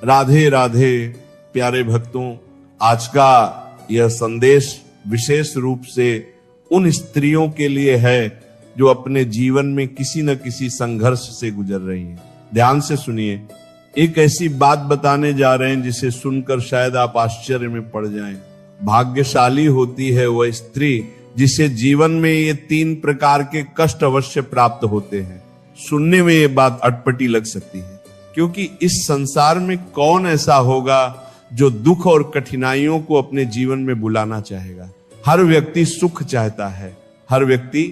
राधे राधे प्यारे भक्तों, आज का यह संदेश विशेष रूप से उन स्त्रियों के लिए है जो अपने जीवन में किसी न किसी संघर्ष से गुजर रही हैं। ध्यान से सुनिए, एक ऐसी बात बताने जा रहे हैं जिसे सुनकर शायद आप आश्चर्य में पड़ जाएं। भाग्यशाली होती है वह स्त्री जिसे जीवन में ये 3 प्रकार के कष्ट अवश्य प्राप्त होते हैं। सुनने में ये बात अटपटी लग सकती है, क्योंकि इस संसार में कौन ऐसा होगा जो दुख और कठिनाइयों को अपने जीवन में बुलाना चाहेगा। हर व्यक्ति सुख चाहता है, हर व्यक्ति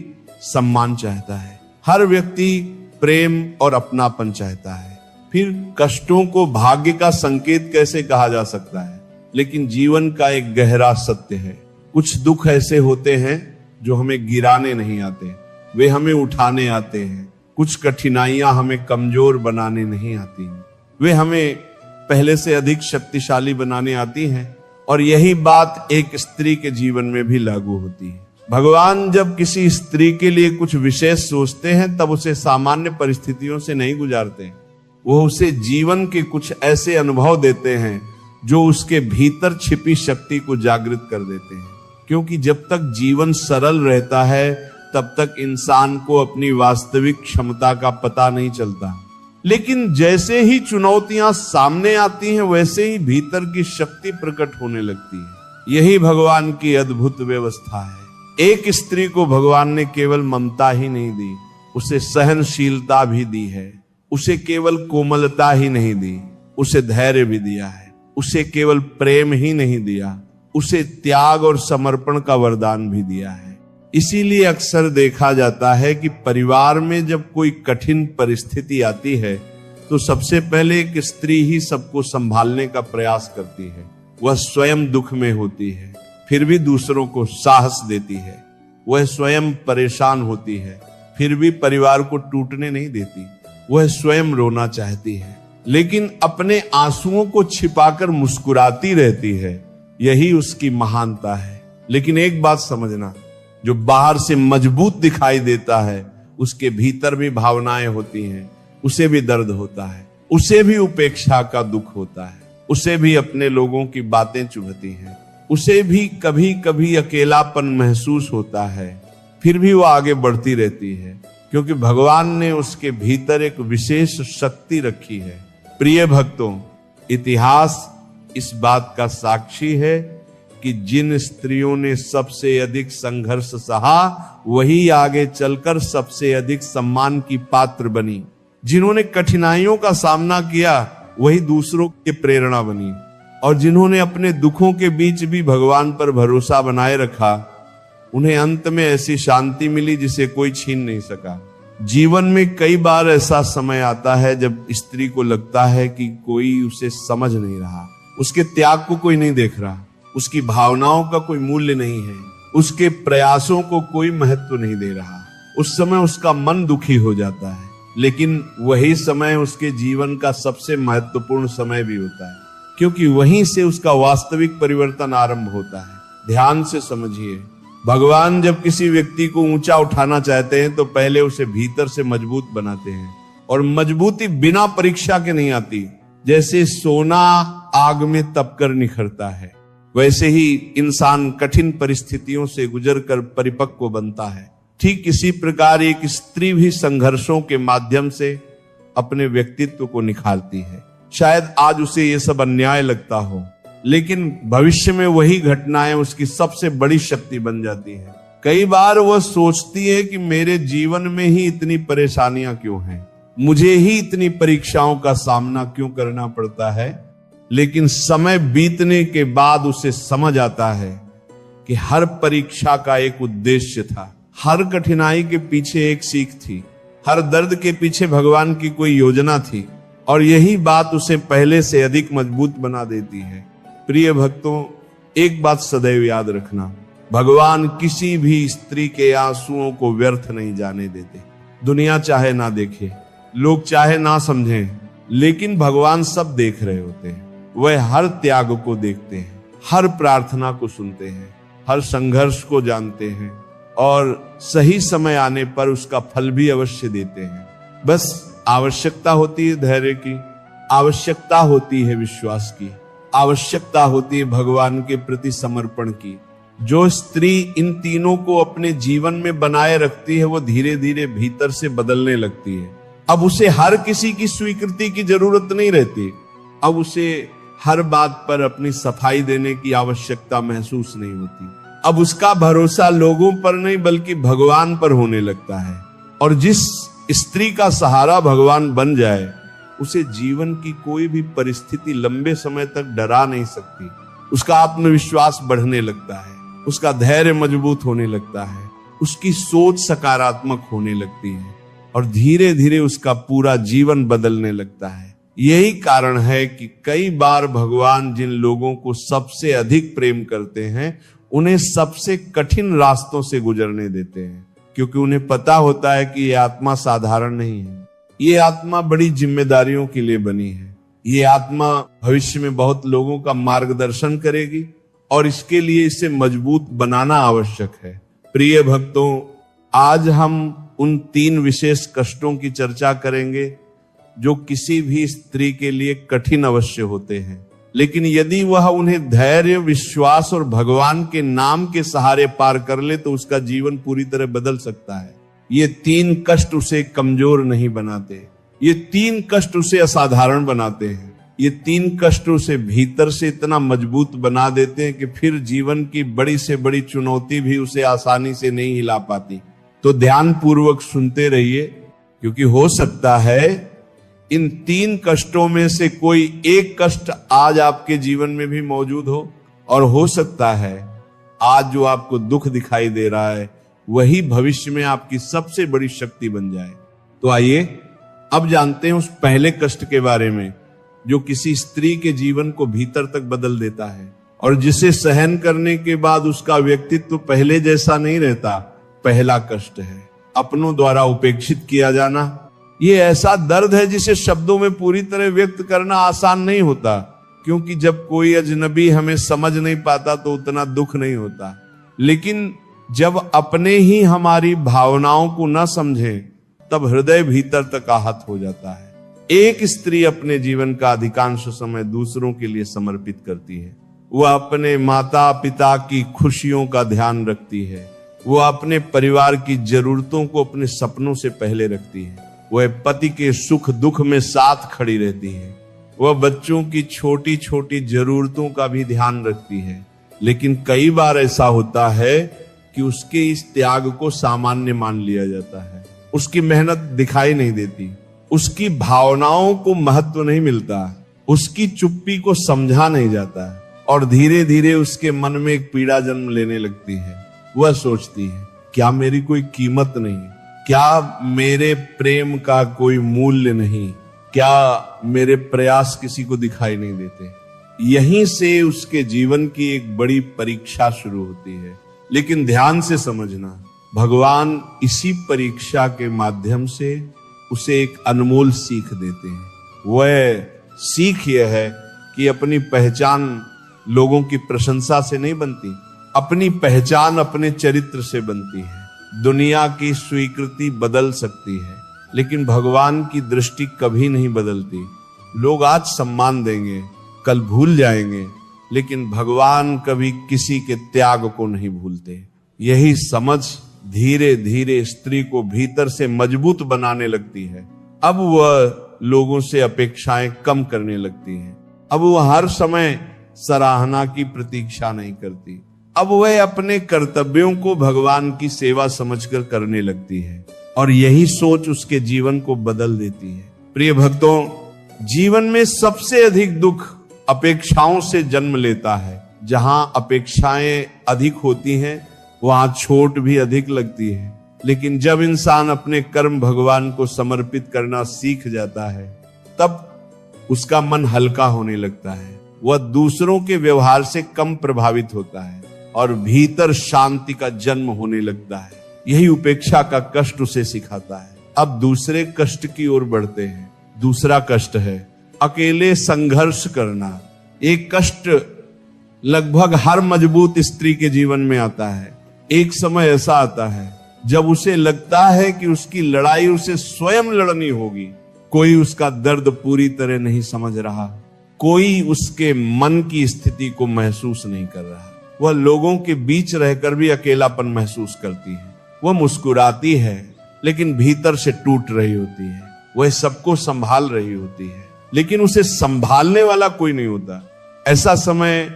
सम्मान चाहता है, हर व्यक्ति प्रेम और अपनापन चाहता है। फिर कष्टों को भाग्य का संकेत कैसे कहा जा सकता है? लेकिन जीवन का एक गहरा सत्य है, कुछ दुख ऐसे होते हैं जो हमें गिराने नहीं आते, वे हमें उठाने आते हैं। कुछ कठिनाइयां हमें कमजोर बनाने नहीं आती, वे हमें पहले से अधिक शक्तिशाली बनाने आती हैं। और यही बात एक स्त्री के जीवन में भी लागू होती है। भगवान जब किसी स्त्री के लिए कुछ विशेष सोचते हैं तब उसे सामान्य परिस्थितियों से नहीं गुजारते, वो उसे जीवन के कुछ ऐसे अनुभव देते हैं जो उसके भीतर छिपी शक्ति को जागृत कर देते हैं। क्योंकि जब तक जीवन सरल रहता है तब तक इंसान को अपनी वास्तविक क्षमता का पता नहीं चलता, लेकिन जैसे ही चुनौतियां सामने आती हैं वैसे ही भीतर की शक्ति प्रकट होने लगती है। यही भगवान की अद्भुत व्यवस्था है। एक स्त्री को भगवान ने केवल ममता ही नहीं दी, उसे सहनशीलता भी दी है। उसे केवल कोमलता ही नहीं दी, उसे धैर्य भी दिया है। उसे केवल प्रेम ही नहीं दिया, उसे त्याग और समर्पण का वरदान भी दिया है। इसीलिए अक्सर देखा जाता है कि परिवार में जब कोई कठिन परिस्थिति आती है तो सबसे पहले एक स्त्री ही सबको संभालने का प्रयास करती है। वह स्वयं दुख में होती है, फिर भी दूसरों को साहस देती है। वह स्वयं परेशान होती है, फिर भी परिवार को टूटने नहीं देती। वह स्वयं रोना चाहती है, लेकिन अपने आंसुओं को छिपाकर मुस्कुराती रहती है। यही उसकी महानता है। लेकिन एक बात समझना, जो बाहर से मजबूत दिखाई देता है उसके भीतर भी भावनाएं होती हैं, उसे भी दर्द होता है, उसे भी उपेक्षा का दुख होता है, उसे भी अपने लोगों की बातें चुभती हैं, उसे भी कभी कभी अकेलापन महसूस होता है। फिर भी वो आगे बढ़ती रहती है, क्योंकि भगवान ने उसके भीतर एक विशेष शक्ति रखी है। प्रिय भक्तों, इतिहास इस बात का साक्षी है कि जिन स्त्रियों ने सबसे अधिक संघर्ष सहा वही आगे चलकर सबसे अधिक सम्मान की पात्र बनी। जिन्होंने कठिनाइयों का सामना किया वही दूसरों की प्रेरणा बनी। और जिन्होंने अपने दुखों के बीच भी भगवान पर भरोसा बनाए रखा, उन्हें अंत में ऐसी शांति मिली जिसे कोई छीन नहीं सका। जीवन में कई बार ऐसा समय आता है जब स्त्री को लगता है कि कोई उसे समझ नहीं रहा, उसके त्याग को कोई नहीं देख रहा, उसकी भावनाओं का कोई मूल्य नहीं है, उसके प्रयासों को कोई महत्व नहीं दे रहा। उस समय उसका मन दुखी हो जाता है, लेकिन वही समय उसके जीवन का सबसे महत्वपूर्ण समय भी होता है, क्योंकि वहीं से उसका वास्तविक परिवर्तन आरंभ होता है। ध्यान से समझिए, भगवान जब किसी व्यक्ति को ऊंचा उठाना चाहते हैं तो पहले उसे भीतर से मजबूत बनाते हैं। और मजबूती बिना परीक्षा के नहीं आती। जैसे सोना आग में तपकर निखरता है, वैसे ही इंसान कठिन परिस्थितियों से गुजरकर परिपक्व बनता है। ठीक इसी प्रकार एक स्त्री भी संघर्षों के माध्यम से अपने व्यक्तित्व को निखारती है। शायद आज उसे ये सब अन्याय लगता हो, लेकिन भविष्य में वही घटनाएं उसकी सबसे बड़ी शक्ति बन जाती है। कई बार वह सोचती है कि मेरे जीवन में ही इतनी परेशानियां क्यों हैं, मुझे ही इतनी परीक्षाओं का सामना क्यों करना पड़ता है। लेकिन समय बीतने के बाद उसे समझ आता है कि हर परीक्षा का एक उद्देश्य था, हर कठिनाई के पीछे एक सीख थी, हर दर्द के पीछे भगवान की कोई योजना थी। और यही बात उसे पहले से अधिक मजबूत बना देती है। प्रिय भक्तों, एक बात सदैव याद रखना, भगवान किसी भी स्त्री के आंसुओं को व्यर्थ नहीं जाने देते। दुनिया चाहे ना देखे, लोग चाहे ना समझें, लेकिन भगवान सब देख रहे होते हैं। वह हर त्याग को देखते हैं, हर प्रार्थना को सुनते हैं, हर संघर्ष को जानते हैं और सही समय आने पर उसका फल भी अवश्य देते हैं। बस आवश्यकता होती है धैर्य की, आवश्यकता होती है विश्वास की, आवश्यकता होती है भगवान के प्रति समर्पण की। जो स्त्री इन तीनों को अपने जीवन में बनाए रखती है वो धीरे धीरे भीतर से बदलने लगती है। अब उसे हर किसी की स्वीकृति की जरूरत नहीं रहती, अब उसे हर बात पर अपनी सफाई देने की आवश्यकता महसूस नहीं होती। अब उसका भरोसा लोगों पर नहीं बल्कि भगवान पर होने लगता है। और जिस स्त्री का सहारा भगवान बन जाए उसे जीवन की कोई भी परिस्थिति लंबे समय तक डरा नहीं सकती। उसका आत्मविश्वास बढ़ने लगता है, उसका धैर्य मजबूत होने लगता है, उसकी सोच सकारात्मक होने लगती है और धीरे धीरे उसका पूरा जीवन बदलने लगता है। यही कारण है कि कई बार भगवान जिन लोगों को सबसे अधिक प्रेम करते हैं उन्हें सबसे कठिन रास्तों से गुजरने देते हैं, क्योंकि उन्हें पता होता है कि ये आत्मा साधारण नहीं है, ये आत्मा बड़ी जिम्मेदारियों के लिए बनी है, ये आत्मा भविष्य में बहुत लोगों का मार्गदर्शन करेगी और इसके लिए इसे मजबूत बनाना आवश्यक है। प्रिय भक्तों, आज हम उन 3 विशेष कष्टों की चर्चा करेंगे जो किसी भी स्त्री के लिए कठिन अवश्य होते हैं, लेकिन यदि वह उन्हें धैर्य, विश्वास और भगवान के नाम के सहारे पार कर ले तो उसका जीवन पूरी तरह बदल सकता है। ये 3 कष्ट उसे कमजोर नहीं बनाते, ये 3 कष्ट उसे असाधारण बनाते हैं, ये 3 कष्ट उसे भीतर से इतना मजबूत बना देते हैं कि फिर जीवन की बड़ी से बड़ी चुनौती भी उसे आसानी से नहीं हिला पाती। तो ध्यान पूर्वक सुनते रहिए, क्योंकि हो सकता है इन 3 कष्टों में से कोई एक कष्ट आज आपके जीवन में भी मौजूद हो और सकता है आज जो आपको दुख दिखाई दे रहा है वही भविष्य में आपकी सबसे बड़ी शक्ति बन जाए। तो आइए अब जानते हैं उस पहले कष्ट के बारे में जो किसी स्त्री के जीवन को भीतर तक बदल देता है और जिसे सहन करने के बाद उसका व्यक्तित्व पहले जैसा नहीं रहता। पहला कष्ट है अपनों द्वारा उपेक्षित किया जाना। ये ऐसा दर्द है जिसे शब्दों में पूरी तरह व्यक्त करना आसान नहीं होता, क्योंकि जब कोई अजनबी हमें समझ नहीं पाता तो उतना दुख नहीं होता, लेकिन जब अपने ही हमारी भावनाओं को न समझे तब हृदय भीतर तक आहत हो जाता है। एक स्त्री अपने जीवन का अधिकांश समय दूसरों के लिए समर्पित करती है। वह अपने माता पिता की खुशियों का ध्यान रखती है, वह अपने परिवार की जरूरतों को अपने सपनों से पहले रखती है, वह पति के सुख दुख में साथ खड़ी रहती है, वह बच्चों की छोटी छोटी जरूरतों का भी ध्यान रखती है। लेकिन कई बार ऐसा होता है कि उसके इस त्याग को सामान्य मान लिया जाता है, उसकी मेहनत दिखाई नहीं देती, उसकी भावनाओं को महत्व नहीं मिलता, उसकी चुप्पी को समझा नहीं जाता और धीरे धीरे उसके मन में एक पीड़ा जन्म लेने लगती है। वह सोचती है क्या मेरी कोई कीमत नहीं, क्या मेरे प्रेम का कोई मूल्य नहीं, क्या मेरे प्रयास किसी को दिखाई नहीं देते। यहीं से उसके जीवन की एक बड़ी परीक्षा शुरू होती है। लेकिन ध्यान से समझना, भगवान इसी परीक्षा के माध्यम से उसे एक अनमोल सीख देते हैं। वह सीख यह है कि अपनी पहचान लोगों की प्रशंसा से नहीं बनती, अपनी पहचान अपने चरित्र से बनती है। दुनिया की स्वीकृति बदल सकती है लेकिन भगवान की दृष्टि कभी नहीं बदलती। लोग आज सम्मान देंगे, कल भूल जाएंगे, लेकिन भगवान कभी किसी के त्याग को नहीं भूलते। यही समझ धीरे धीरे स्त्री को भीतर से मजबूत बनाने लगती है। अब वह लोगों से अपेक्षाएं कम करने लगती है। अब वह हर समय सराहना की प्रतीक्षा नहीं करती। अब वह अपने कर्तव्यों को भगवान की सेवा समझकर करने लगती है और यही सोच उसके जीवन को बदल देती है। प्रिय भक्तों, जीवन में सबसे अधिक दुख अपेक्षाओं से जन्म लेता है। जहां अपेक्षाएं अधिक होती हैं वहां चोट भी अधिक लगती है। लेकिन जब इंसान अपने कर्म भगवान को समर्पित करना सीख जाता है तब उसका मन हल्का होने लगता है। वह दूसरों के व्यवहार से कम प्रभावित होता है और भीतर शांति का जन्म होने लगता है। यही उपेक्षा का कष्ट उसे सिखाता है। अब दूसरे कष्ट की ओर बढ़ते हैं। दूसरा कष्ट है अकेले संघर्ष करना। एक कष्ट लगभग हर मजबूत स्त्री के जीवन में आता है। एक समय ऐसा आता है जब उसे लगता है कि उसकी लड़ाई उसे स्वयं लड़नी होगी कोई उसका दर्द पूरी तरह नहीं समझ रहा, कोई उसके मन की स्थिति को महसूस नहीं कर रहा। वह लोगों के बीच रहकर भी अकेलापन महसूस करती है। वह मुस्कुराती है लेकिन भीतर से टूट रही होती है। वह सबको संभाल रही होती है लेकिन उसे संभालने वाला कोई नहीं होता। ऐसा समय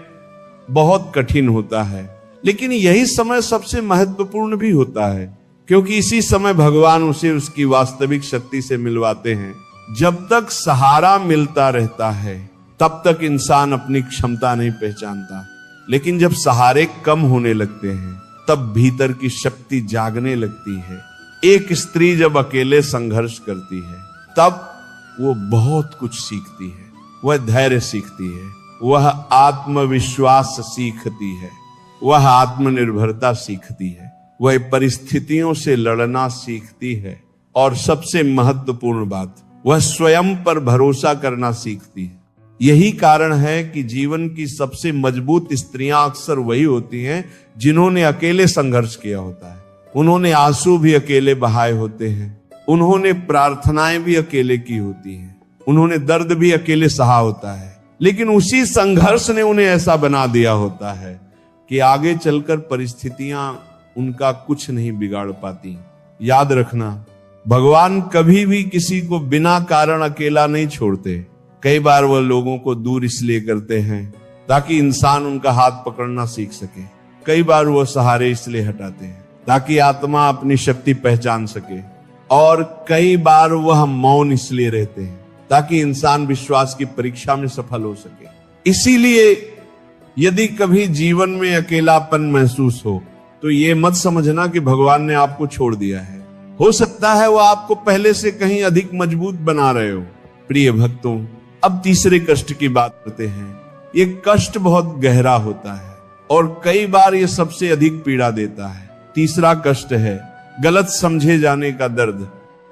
बहुत कठिन होता है, लेकिन यही समय सबसे महत्वपूर्ण भी होता है, क्योंकि इसी समय भगवान उसे उसकी वास्तविक शक्ति से मिलवाते हैं। जब तक सहारा मिलता रहता है तब तक इंसान अपनी क्षमता नहीं पहचानता, लेकिन जब सहारे कम होने लगते हैं तब भीतर की शक्ति जागने लगती है। एक स्त्री जब अकेले संघर्ष करती है तब वो बहुत कुछ सीखती है। वह धैर्य सीखती है, वह आत्मविश्वास सीखती है, वह आत्मनिर्भरता सीखती है, वह परिस्थितियों से लड़ना सीखती है, और सबसे महत्वपूर्ण बात, वह स्वयं पर भरोसा करना सीखती है। यही कारण है कि जीवन की सबसे मजबूत स्त्रियां अक्सर वही होती हैं जिन्होंने अकेले संघर्ष किया होता है। उन्होंने आंसू भी अकेले बहाए होते हैं, उन्होंने प्रार्थनाएं भी अकेले की होती हैं, उन्होंने दर्द भी अकेले सहा होता है, लेकिन उसी संघर्ष ने उन्हें ऐसा बना दिया होता है कि आगे चलकर परिस्थितियां उनका कुछ नहीं बिगाड़ पाती। याद रखना, भगवान कभी भी किसी को बिना कारण अकेला नहीं छोड़ते। कई बार वह लोगों को दूर इसलिए करते हैं ताकि इंसान उनका हाथ पकड़ना सीख सके। कई बार वह सहारे इसलिए हटाते हैं ताकि आत्मा अपनी शक्ति पहचान सके, और कई बार वह मौन इसलिए रहते हैं ताकि इंसान विश्वास की परीक्षा में सफल हो सके। इसीलिए यदि कभी जीवन में अकेलापन महसूस हो तो ये मत समझना कि भगवान ने आपको छोड़ दिया है। हो सकता है वह आपको पहले से कहीं अधिक मजबूत बना रहे हो। प्रिय भक्तों, अब तीसरे कष्ट की बात करते हैं। ये कष्ट बहुत गहरा होता है और कई बार ये सबसे अधिक पीड़ा देता है। तीसरा कष्ट है गलत समझे जाने का दर्द।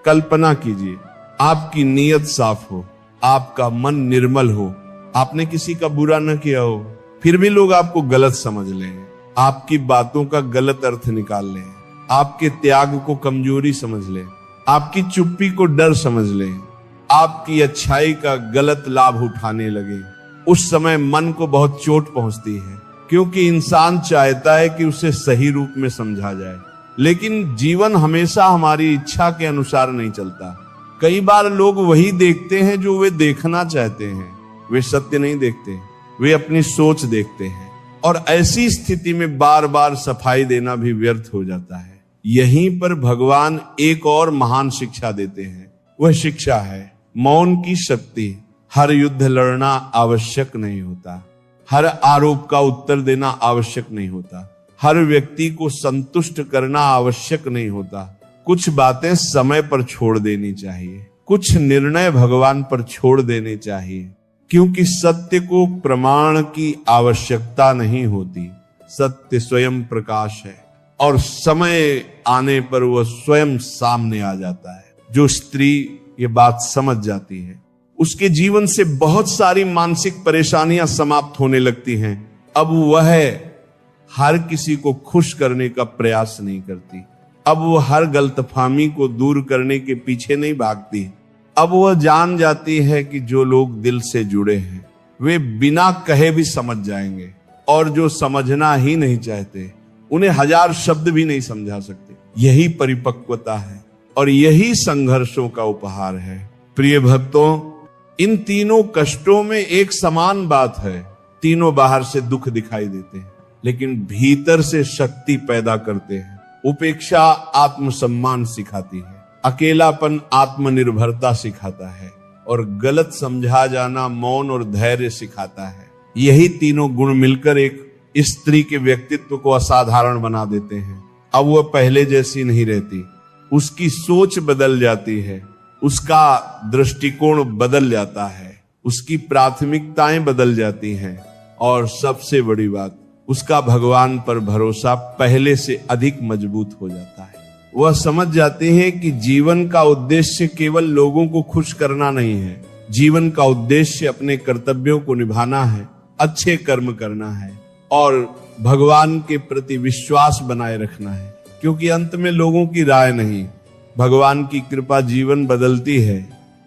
कल्पना कीजिए, आपकी नीयत साफ हो, आपका मन निर्मल हो, आपने किसी का बुरा न किया हो, फिर भी लोग आपको गलत समझ लें, आपकी बातों का गलत अर्थ निकाल लें, आपके त्याग को कमजोरी समझ लें, आपकी चुप्पी को डर समझ लें, आपकी अच्छाई का गलत लाभ उठाने लगे। उस समय मन को बहुत चोट पहुंचती है, क्योंकि इंसान चाहता है कि उसे सही रूप में समझा जाए, लेकिन जीवन हमेशा हमारी इच्छा के अनुसार नहीं चलता। कई बार लोग वही देखते हैं जो वे देखना चाहते हैं, वे सत्य नहीं देखते, वे अपनी सोच देखते हैं, और ऐसी स्थिति में बार बार सफाई देना भी व्यर्थ हो जाता है। यहीं पर भगवान एक और महान शिक्षा देते हैं। वह शिक्षा है मौन की शक्ति। हर युद्ध लड़ना आवश्यक नहीं होता, हर आरोप का उत्तर देना आवश्यक नहीं होता, हर व्यक्ति को संतुष्ट करना आवश्यक नहीं होता। कुछ बातें समय पर छोड़ देनी चाहिए, कुछ निर्णय भगवान पर छोड़ देने चाहिए, क्योंकि सत्य को प्रमाण की आवश्यकता नहीं होती। सत्य स्वयं प्रकाश है और समय आने पर वह स्वयं सामने आ जाता है। जो स्त्री ये बात समझ जाती है, उसके जीवन से बहुत सारी मानसिक परेशानियां समाप्त होने लगती हैं। अब वह हर किसी को खुश करने का प्रयास नहीं करती, अब वह हर गलतफहमी को दूर करने के पीछे नहीं भागती। अब वह जान जाती है कि जो लोग दिल से जुड़े हैं वे बिना कहे भी समझ जाएंगे, और जो समझना ही नहीं चाहते उन्हें हजार शब्द भी नहीं समझा सकते। यही परिपक्वता है और यही संघर्षों का उपहार है। प्रिय भक्तों, इन तीनों कष्टों में एक समान बात है। तीनों बाहर से दुख दिखाई देते हैं, लेकिन भीतर से शक्ति पैदा करते हैं। उपेक्षा आत्मसम्मान सिखाती है, अकेलापन आत्मनिर्भरता सिखाता है, और गलत समझा जाना मौन और धैर्य सिखाता है। यही तीनों गुण मिलकर एक स्त्री के व्यक्तित्व को असाधारण बना देते हैं। अब वह पहले जैसी नहीं रहती, उसकी सोच बदल जाती है, उसका दृष्टिकोण बदल जाता है, उसकी प्राथमिकताएं बदल जाती हैं, और सबसे बड़ी बात, उसका भगवान पर भरोसा पहले से अधिक मजबूत हो जाता है। वह समझ जाते हैं कि जीवन का उद्देश्य केवल लोगों को खुश करना नहीं है, जीवन का उद्देश्य अपने कर्तव्यों को निभाना है, अच्छे कर्म करना है और भगवान के प्रति विश्वास बनाए रखना है। क्योंकि अंत में लोगों की राय नहीं, भगवान की कृपा जीवन बदलती है,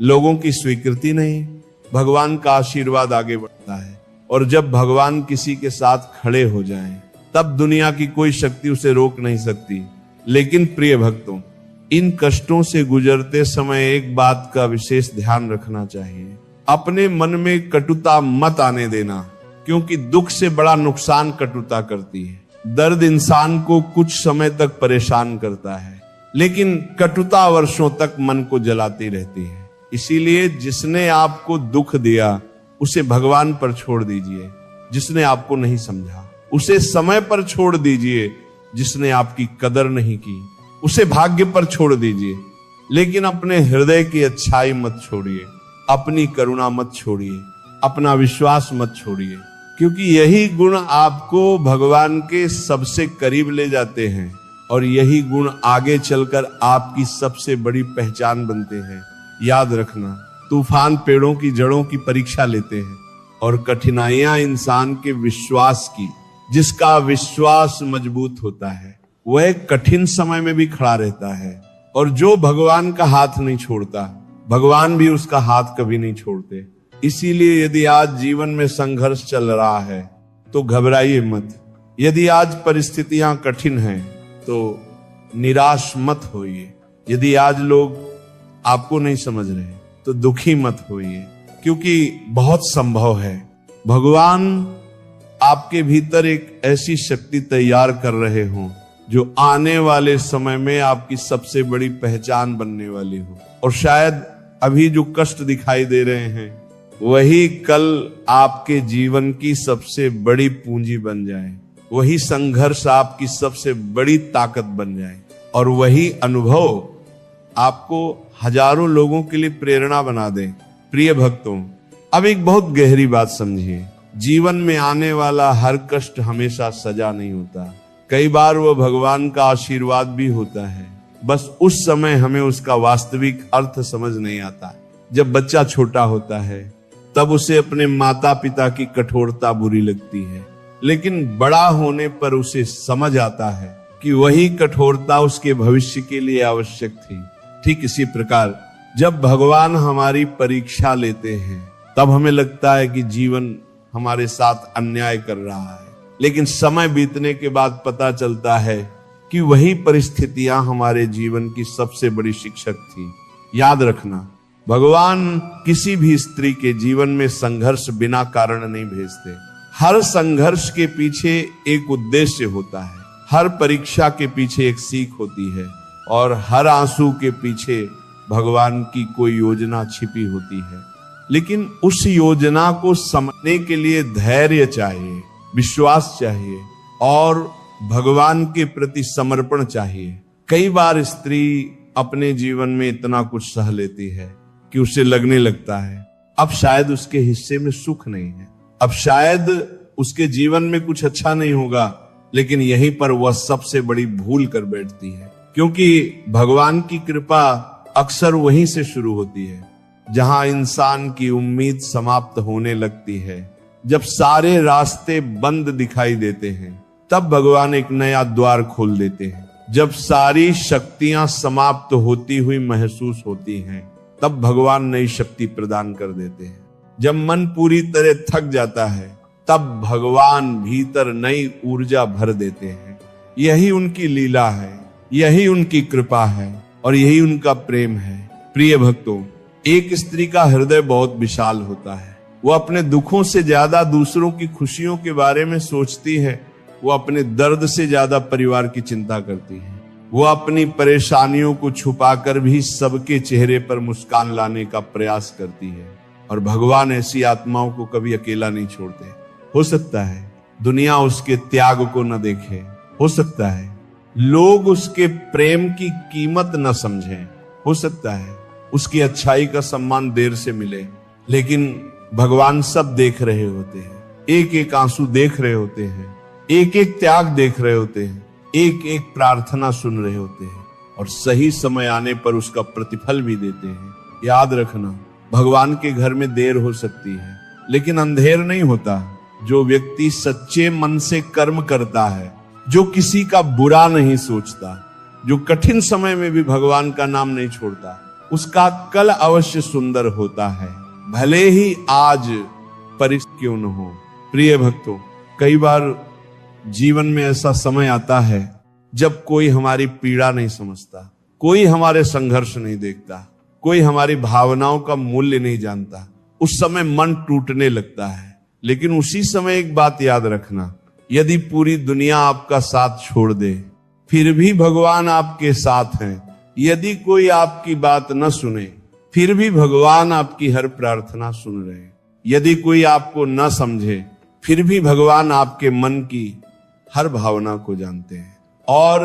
लोगों की स्वीकृति नहीं, भगवान का आशीर्वाद आगे बढ़ता है। और जब भगवान किसी के साथ खड़े हो जाएं, तब दुनिया की कोई शक्ति उसे रोक नहीं सकती। लेकिन प्रिय भक्तों, इन कष्टों से गुजरते समय एक बात का विशेष ध्यान रखना चाहिए। अपने मन में कटुता मत आने देना, क्योंकि दुख से बड़ा नुकसान कटुता करती है। दर्द इंसान को कुछ समय तक परेशान करता है, लेकिन कटुता वर्षों तक मन को जलाती रहती है। इसीलिए जिसने आपको दुख दिया उसे भगवान पर छोड़ दीजिए। जिसने आपको नहीं समझा उसे समय पर छोड़ दीजिए। जिसने आपकी कदर नहीं की उसे भाग्य पर छोड़ दीजिए। लेकिन अपने हृदय की अच्छाई मत छोड़िए, अपनी करुणा मत छोड़िए, अपना विश्वास मत छोड़िए, क्योंकि यही गुण आपको भगवान के सबसे करीब ले जाते हैं और यही गुण आगे चलकर आपकी सबसे बड़ी पहचान बनते हैं। याद रखना, तूफान पेड़ों की जड़ों की परीक्षा लेते हैं और कठिनाइयां इंसान के विश्वास की। जिसका विश्वास मजबूत होता है वह कठिन समय में भी खड़ा रहता है, और जो भगवान का हाथ नहीं छोड़ता, भगवान भी उसका हाथ कभी नहीं छोड़ते। इसीलिए यदि आज जीवन में संघर्ष चल रहा है तो घबराइए मत। यदि आज परिस्थितियां कठिन हैं तो निराश मत होइए। यदि आज लोग आपको नहीं समझ रहे तो दुखी मत होइए, क्योंकि बहुत संभव है भगवान आपके भीतर एक ऐसी शक्ति तैयार कर रहे हों जो आने वाले समय में आपकी सबसे बड़ी पहचान बनने वाली हो। और शायद अभी जो कष्ट दिखाई दे रहे हैं वही कल आपके जीवन की सबसे बड़ी पूंजी बन जाए, वही संघर्ष आपकी सबसे बड़ी ताकत बन जाए, और वही अनुभव आपको हजारों लोगों के लिए प्रेरणा बना दे। प्रिय भक्तों, अब एक बहुत गहरी बात समझिए। जीवन में आने वाला हर कष्ट हमेशा सजा नहीं होता, कई बार वह भगवान का आशीर्वाद भी होता है। बस उस समय हमें उसका वास्तविक अर्थ समझ नहीं आता। जब बच्चा छोटा होता है तब उसे अपने माता पिता की कठोरता बुरी लगती है, लेकिन बड़ा होने पर उसे समझ आता है कि वही कठोरता उसके भविष्य के लिए आवश्यक थी। ठीक इसी प्रकार जब भगवान हमारी परीक्षा लेते हैं तब हमें लगता है कि जीवन हमारे साथ अन्याय कर रहा है, लेकिन समय बीतने के बाद पता चलता है कि वही परिस्थितियां हमारे जीवन की सबसे बड़ी शिक्षक थी। याद रखना, भगवान किसी भी स्त्री के जीवन में संघर्ष बिना कारण नहीं भेजते। हर संघर्ष के पीछे एक उद्देश्य होता है, हर परीक्षा के पीछे एक सीख होती है, और हर आंसू के पीछे भगवान की कोई योजना छिपी होती है। लेकिन उस योजना को समझने के लिए धैर्य चाहिए, विश्वास चाहिए और भगवान के प्रति समर्पण चाहिए। कई बार स्त्री अपने जीवन में इतना कुछ सह लेती है कि उसे लगने लगता है अब शायद उसके हिस्से में सुख नहीं है, अब शायद उसके जीवन में कुछ अच्छा नहीं होगा, लेकिन यहीं पर वह सबसे बड़ी भूल कर बैठती है। क्योंकि भगवान की कृपा अक्सर वहीं से शुरू होती है जहां इंसान की उम्मीद समाप्त होने लगती है। जब सारे रास्ते बंद दिखाई देते हैं तब भगवान एक नया द्वार खोल देते हैं। जब सारी शक्तियां समाप्त होती हुई महसूस होती हैं तब भगवान नई शक्ति प्रदान कर देते हैं। जब मन पूरी तरह थक जाता है तब भगवान भीतर नई ऊर्जा भर देते हैं। यही उनकी लीला है, यही उनकी कृपा है और यही उनका प्रेम है। प्रिय भक्तों, एक स्त्री का हृदय बहुत विशाल होता है। वो अपने दुखों से ज्यादा दूसरों की खुशियों के बारे में सोचती है। वो अपने दर्द से ज्यादा परिवार की चिंता करती है। वो अपनी परेशानियों को छुपाकर भी सबके चेहरे पर मुस्कान लाने का प्रयास करती है। और भगवान ऐसी आत्माओं को कभी अकेला नहीं छोड़ते। हो सकता है दुनिया उसके त्याग को न देखे, हो सकता है लोग उसके प्रेम की कीमत न समझें, हो सकता है उसकी अच्छाई का सम्मान देर से मिले, लेकिन भगवान सब देख रहे होते हैं, एक एक आंसू देख रहे होते हैं, एक एक त्याग देख रहे होते हैं, एक एक प्रार्थना सुन रहे होते हैं और सही समय आने पर उसका प्रतिफल भी देते हैं। याद रखना, भगवान के घर में देर हो सकती है लेकिन अंधेर नहीं होता। जो व्यक्ति सच्चे मन से कर्म करता है, जो किसी का बुरा नहीं सोचता, जो कठिन समय में भी भगवान का नाम नहीं छोड़ता, उसका कल अवश्य सुंदर होता है, भले ही आज परिस्थिति क्यों न हो। प्रिय भक्तों, कई बार जीवन में ऐसा समय आता है जब कोई हमारी पीड़ा नहीं समझता, कोई हमारे संघर्ष नहीं देखता, कोई हमारी भावनाओं का मूल्य नहीं जानता। उस समय मन टूटने लगता है। लेकिन उसी समय एक बात याद रखना, यदि पूरी दुनिया आपका साथ छोड़ दे, फिर भी भगवान आपके साथ हैं। यदि कोई आपकी बात न सुने, फिर भी भगवान आपकी हर प्रार्थना सुन रहे हैं। यदि कोई आपको न समझे, फिर भी भगवान आपके मन की हर भावना को जानते हैं। और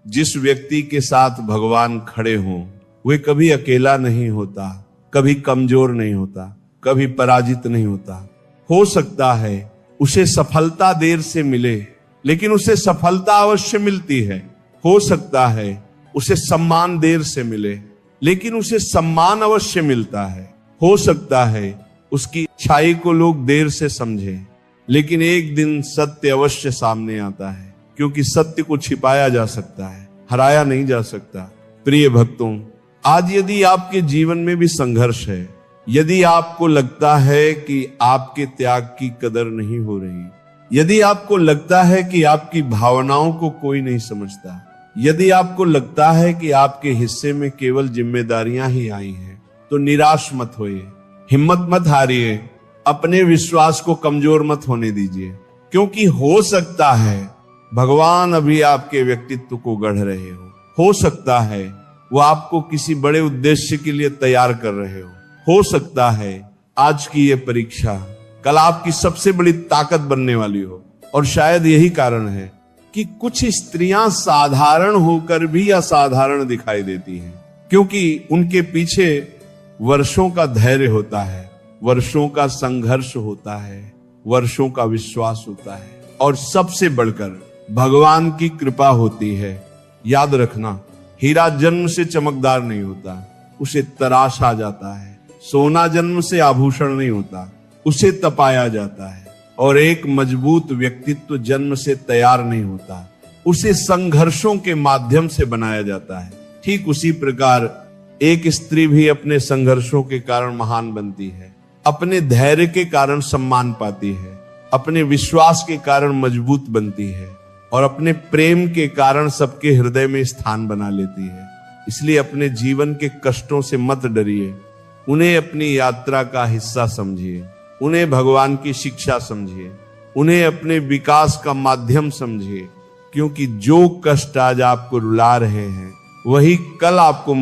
जिस व्यक्ति के साथ भगवान खड़े हों, वे कभी अकेला नहीं होता, कभी कमजोर नहीं होता, कभी पराजित नहीं होता। हो सकता है उसे सफलता देर से मिले, लेकिन उसे सफलता अवश्य मिलती है। हो सकता है उसे सम्मान देर से मिले, लेकिन उसे सम्मान अवश्य मिलता है। हो सकता है उसकी अच्छाई को लोग देर से समझें, लेकिन एक दिन सत्य अवश्य सामने आता है, क्योंकि सत्य को छिपाया जा सकता है, हराया नहीं जा सकता। प्रिय भक्तों, आज यदि आपके जीवन में भी संघर्ष है, यदि आपको लगता है कि आपके त्याग की कदर नहीं हो रही, यदि आपको लगता है कि आपकी भावनाओं को कोई नहीं समझता, यदि आपको लगता है कि आपके हिस्से में केवल जिम्मेदारियां ही आई हैं, तो निराश मत होइए, हिम्मत मत हारिए, अपने विश्वास को कमजोर मत होने दीजिए, क्योंकि हो सकता है भगवान अभी आपके व्यक्तित्व को गढ़ रहे हो सकता है वो आपको किसी बड़े उद्देश्य के लिए तैयार कर रहे हो सकता है आज की ये परीक्षा कल आपकी सबसे बड़ी ताकत बनने वाली हो। और शायद यही कारण है कि कुछ स्त्रियां साधारण होकर भी असाधारण दिखाई देती हैं, क्योंकि उनके पीछे वर्षों का धैर्य होता है, वर्षों का संघर्ष होता है, वर्षों का विश्वास होता है, और सबसे बढ़कर भगवान की कृपा होती है। याद रखना, हीरा जन्म से चमकदार नहीं होता, उसे तराश आ जाता है। सोना जन्म से आभूषण नहीं होता, उसे तपाया जाता है। और एक मजबूत व्यक्तित्व जन्म से तैयार नहीं होता, उसे संघर्षों के माध्यम से बनाया जाता है। ठीक उसी प्रकार एक स्त्री भी अपने संघर्षों के कारण महान बनती है, अपने धैर्य के कारण सम्मान पाती है, अपने विश्वास के कारण मजबूत बनती है, और अपने प्रेम के कारण सबके हृदय में स्थान बना लेती है। इसलिए अपने जीवन के कष्टों से मत डरिए, उन्हें अपनी यात्रा का हिस्सा समझिए, उन्हें भगवान की शिक्षा समझिए, उन्हें अपने विकास का माध्यम समझिए, क्योंकि जो कष्ट आज आपको रुला रहे हैं वही कल आपको